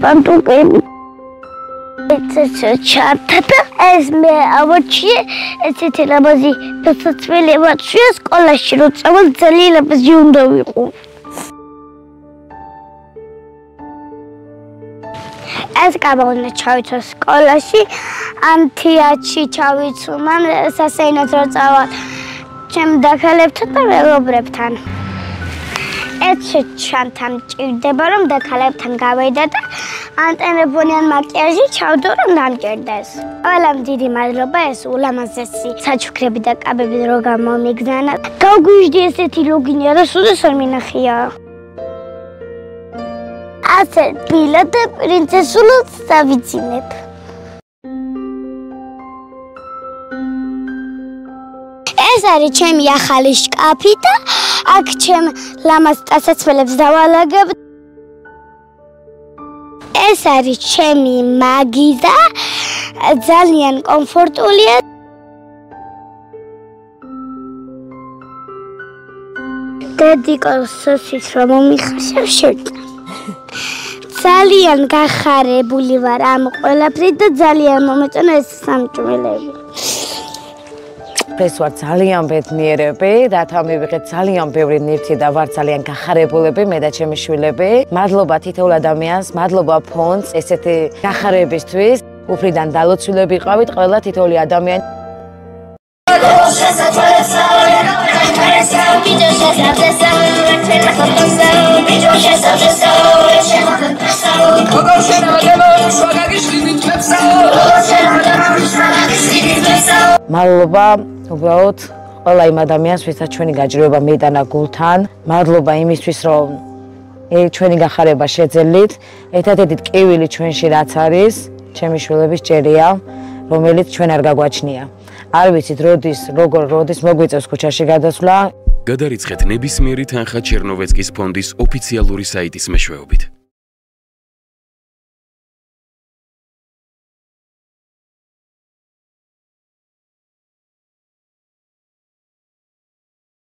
პანტუკები. ჩარტა ეს მე ავოჩიე ესეთი ლამაზი დასაცველებად შეა სკოლაში რომ წავალ ძალიან ლამაზი უნდა ვიყო. ეს გამოვიდა ჩავიცვა სკოლაში ანთიაჩი ჩავიცვა მან სასეინოთ რომ წავალ ჩემ დაქალებთან და მეგობრებთან. ეს ჩანთან ჭირდება რომ დაქალებთან გავედა და ანტენებონიან მაკიაჟი ჩავდო რომ დამჭირდეს. ყველამ დიდი მადლობა ეს ულამაზესი საჩუქრები და კაბები რო გამომიგზავნა. გავგვიჟდი ესეთი ლოგინი არასოდეს არ მინახია. ასე ბილა და პრინცესულს დავიცინებ. ეს არის ჩემი ახალი შკაფი და აქ ჩემ ლამაზ დასაცველებს დავალაგებ. ეს არის ჩემი მაგიზა, ძალიან კომფორტულია. დედიკოსის რომ მომიხსევ შეკ. ძალიან გახარებული ვარ ამ ყველაფრით და ძალიან მომეწონა ეს სამჭმელები. ეს ვარ ძალიან ბედნიერები, რათა მივიღეთ ძალიან ბევრი ნივთი და ვარ ძალიან გახარებულები მე და ჩემი შვილები. მადლობა თითოეულ ადამიანს, მადლობა ფონდს ესეთი გახარებისთვის. უფრიდან დალოცულები ყავით ყველა თითოეული ადამიანი. მადლობა უბრალოდ ყველა იმ ადამიანს, ვისაც ჩვენი გაჭირვება მიიტანა გულთან. მადლობა იმისთვის, რომ ჩვენი გახარება შეძელით. ერთადერთი ტკივილი ჩვენში რაც არის, ჩემი შვილების ჭერია, რომელიც ჩვენ არ გაგვაჩნია. არ ვიცით როდის მოგვიწევს ქუჩაში გადასვლა. გადარიცხეთ ნებისმიერი თანხა ჩერნოვეცკის ფონდის ოფიციალური საიტის მეშვეობით.